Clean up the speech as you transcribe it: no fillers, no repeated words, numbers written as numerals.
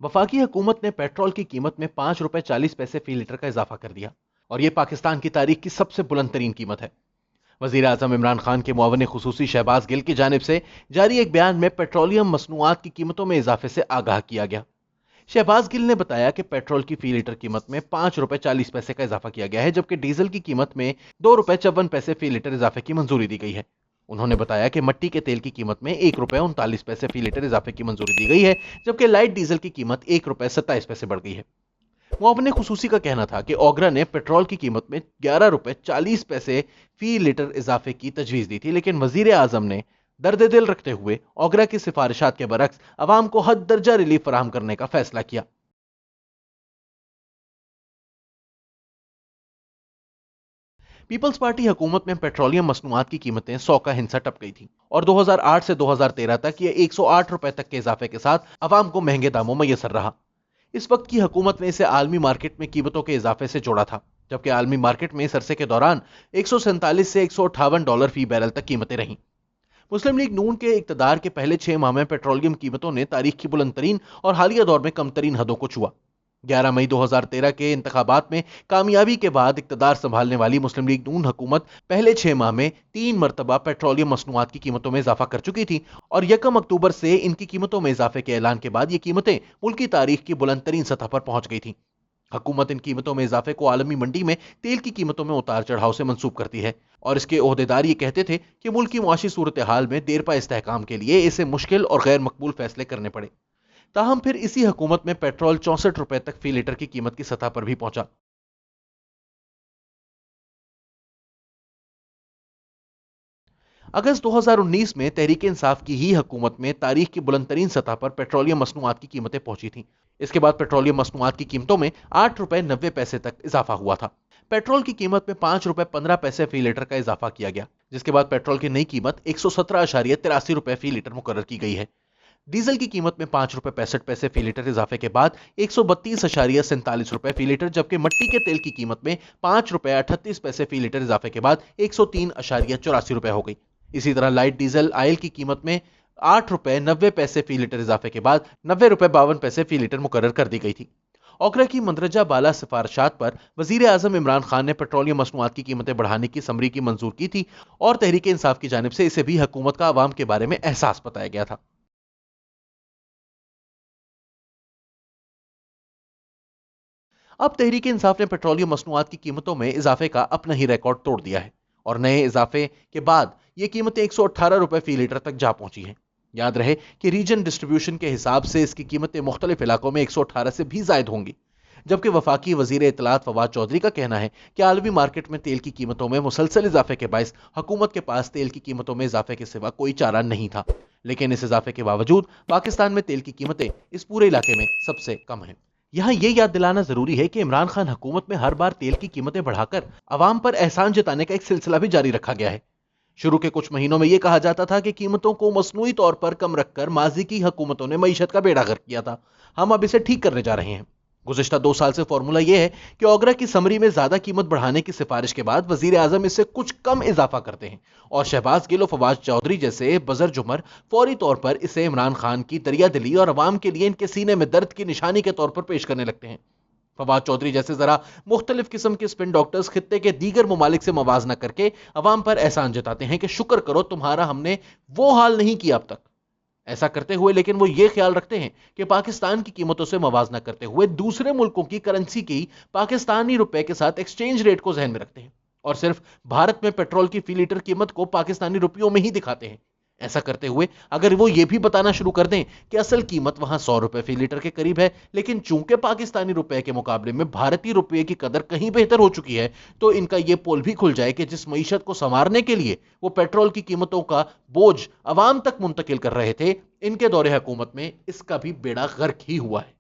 वफाकी हुकूमत ने पेट्रोल की कीमत में 5 रुपए 40 पैसे फी लीटर का इजाफा कर दिया और यह पाकिस्तान की तारीख की सबसे बुलंद तरीन कीमत है। वजीर आजम इमरान खान के मुआविन खुसूसी शहबाज गिल की जानिब से जारी एक बयान में पेट्रोलियम मसनूआत की कीमतों में इजाफे से आगाह किया गया। शहबाज गिल ने बताया कि पेट्रोल की फी लीटर कीमत में 5 रुपए 40 पैसे का इजाफा किया गया है, जबकि डीजल की कीमत में 2 रुपए 54 पैसे फी लीटर इजाफे की मंजूरी दी गई है। उन्होंने बताया कि मट्टी के तेल की कीमत में 1 रुपए 39 पैसे फी लीटर इजाफे की मंजूरी दी गई है, जबकि लाइट डीजल की कीमत 1 रुपए 27 पैसे बढ़ गई है। मुआवने खुसूसी का कहना था कि ओगरा ने पेट्रोल की कीमत में 11 रुपए 40 पैसे फी लीटर इजाफे की तजवीज दी थी, लेकिन वजीर आजम ने दर्द दिल रखते हुए ओगरा की सिफारिशात के बरक्स अवाम को हद दर्जा रिलीफ फराहम करने का फैसला किया। पीपल्स पार्टी हुकूमत में पेट्रोलियम मसनूआत की कीमतें 100 का हिंसा टप गई थी और 2008 से 2013 तक यह 108 रुपए तक के इजाफे के साथ अवाम को महंगे दामों मैसर रहा। इस वक्त की हुकूमत ने इसे आलमी मार्केट में कीमतों के इजाफे से जोड़ा था, जबकि आलमी मार्केट में इस अरसे के दौरान 147 से $158 फी बैरल तक कीमतें रहीं। मुस्लिम लीग नून के इक्तदार के पहले 6 माह में पेट्रोलियम कीमतों ने तारीख की बुलंद तरीन और हालिया दौर में कम तरीन हदों को छुआ। 11 मई 2013 के इंतखाबात में कामयाबी के बाद इक्तदार संभालने वाली मुस्लिम लीग नून हुकूमत पहले 6 माह में 3 मरतबा पेट्रोलियम मसनूआत की कीमतों में इजाफा कर चुकी थी और 1 अक्टूबर से इनकी कीमतों में इजाफे के ऐलान के बाद ये कीमतें मुल्क की तारीख की बुलंद तरीन सतह पर पहुंच गई थी। हुकूमत इन कीमतों में इजाफे को आलमी मंडी में तेल की कीमतों में उतार चढ़ाव से मंसूब करती है और इसके ओहदेदार ये कहते थे कि मुल्क की मुआशी सूरत हाल में देरपा इस्तेहकाम के लिए इसे मुश्किल और गैर मकबूल फैसले करने पड़े। ताहम फिर इसी हुकूमत में पेट्रोल 64 रुपए तक फी लीटर की कीमत की सतह पर भी पहुंचा। अगस्त 2019 में तहरीक इंसाफ की ही हुकूमत में तारीख की बुलंद तरीन सतह पर पेट्रोलियम मसनूआत की कीमतें पहुंची थीं। इसके बाद पेट्रोलियम मसनूआत की कीमतों में 8 रुपए 90 पैसे तक इजाफा हुआ था। पेट्रोल की कीमत में 5 रुपए 15 पैसे फी लीटर का इजाफा किया गया, जिसके बाद पेट्रोल की नई कीमत 117.83 रुपए फी लीटर मुकर्रर की गई है। डीजल की कीमत में 5 रुपए 65 पैसे फी लीटर इजाफे के बाद 132.47 रुपए फी लीटर, जबकि मट्टी के तेल की कीमत में 5 रुपए 38 पैसे फी लीटर इजाफे के बाद 103.84 रुपए हो गई। इसी तरह लाइट डीजल आयल की कीमत में 8 रुपए 90 पैसे फी लीटर इजाफे के बाद 90 रुपए 52 पैसे फी लीटर मुकर्रर कर दी गई थी। ओकरा की मंदरजा बाला सिफारिशात पर वजीर आजम इमरान खान ने पेट्रोलियम मसनूआत की कीमतें बढ़ाने की समरी की मंजूर की थी और तहरीक इंसाफ की जानिब से इसे भी हुकूमत का अवाम के बारे में एहसास बताया गया था। अब तहरीक इंसाफ ने पेट्रोलियम मसनूआत की कीमतों में इजाफे का अपना ही रिकॉर्ड तोड़ दिया है और नए इजाफे के बाद ये कीमतें 118 रुपए फी लीटर तक जा पहुंची हैं। याद रहे कि रीजन डिस्ट्रीब्यूशन के हिसाब से इसकी कीमतें मुख्तलिफ इलाकों में 118 से भी जायद होंगी, जबकि वफाकी वजीर इत्तलात फवाद चौधरी का कहना है कि आलमी मार्केट में तेल की कीमतों में मुसलसल इजाफे के बायस हुकूमत के पास तेल की कीमतों में इजाफे के सिवा कोई चारा नहीं था, लेकिन इस इजाफे के बावजूद पाकिस्तान में तेल की कीमतें इस पूरे इलाके में सबसे कम हैं। यहां यह याद दिलाना जरूरी है कि इमरान खान हुकूमत में हर बार तेल की कीमतें बढ़ाकर अवाम पर एहसान जताने का एक सिलसिला भी जारी रखा गया है। शुरू के कुछ महीनों में यह कहा जाता था कि कीमतों को मसनूई तौर पर कम रखकर माजी की हुकूमतों ने मईशत का बेड़ा गर्क किया था, हम अब इसे ठीक करने जा रहे हैं। गुज़िश्ता 2 साल से फॉर्मूला यह है कि ओगरा की समरी में ज्यादा कीमत बढ़ाने की सिफारिश के बाद वजीर आजम इससे कुछ कम इजाफा करते हैं और शहबाज गिल और फवाद चौधरी जैसे बजर जुमर फौरी तौर पर इसे इमरान खान की दरिया दिली और अवाम के लिए इनके सीने में दर्द की निशानी के तौर पर पेश करने लगते हैं। फवाद चौधरी जैसे जरा मुख्तलिफ किस्म के स्पिन डॉक्टर्स खित्ते के दीगर ममालिक से मवाजना करके अवाम पर एहसान जताते हैं कि शुक्र करो तुम्हारा हमने वो हाल नहीं किया अब तक। ऐसा करते हुए लेकिन वो ये ख्याल रखते हैं कि पाकिस्तान की कीमतों से मवाजना करते हुए दूसरे मुल्कों की करेंसी की पाकिस्तानी रुपए के साथ एक्सचेंज रेट को जहन में रखते हैं और सिर्फ भारत में पेट्रोल की फी लीटर कीमत को पाकिस्तानी रुपयों में ही दिखाते हैं। ऐसा करते हुए अगर वो ये भी बताना शुरू कर दें कि असल कीमत वहां 100 रुपए फी लीटर के करीब है, लेकिन चूंकि पाकिस्तानी रुपए के मुकाबले में भारतीय रुपए की कदर कहीं बेहतर हो चुकी है, तो इनका यह पोल भी खुल जाए कि जिस मईशत को संवारने के लिए वो पेट्रोल की कीमतों का बोझ अवाम तक मुंतकिल कर रहे थे, इनके दौरे हुकूमत में इसका भी बेड़ा गर्क ही हुआ है।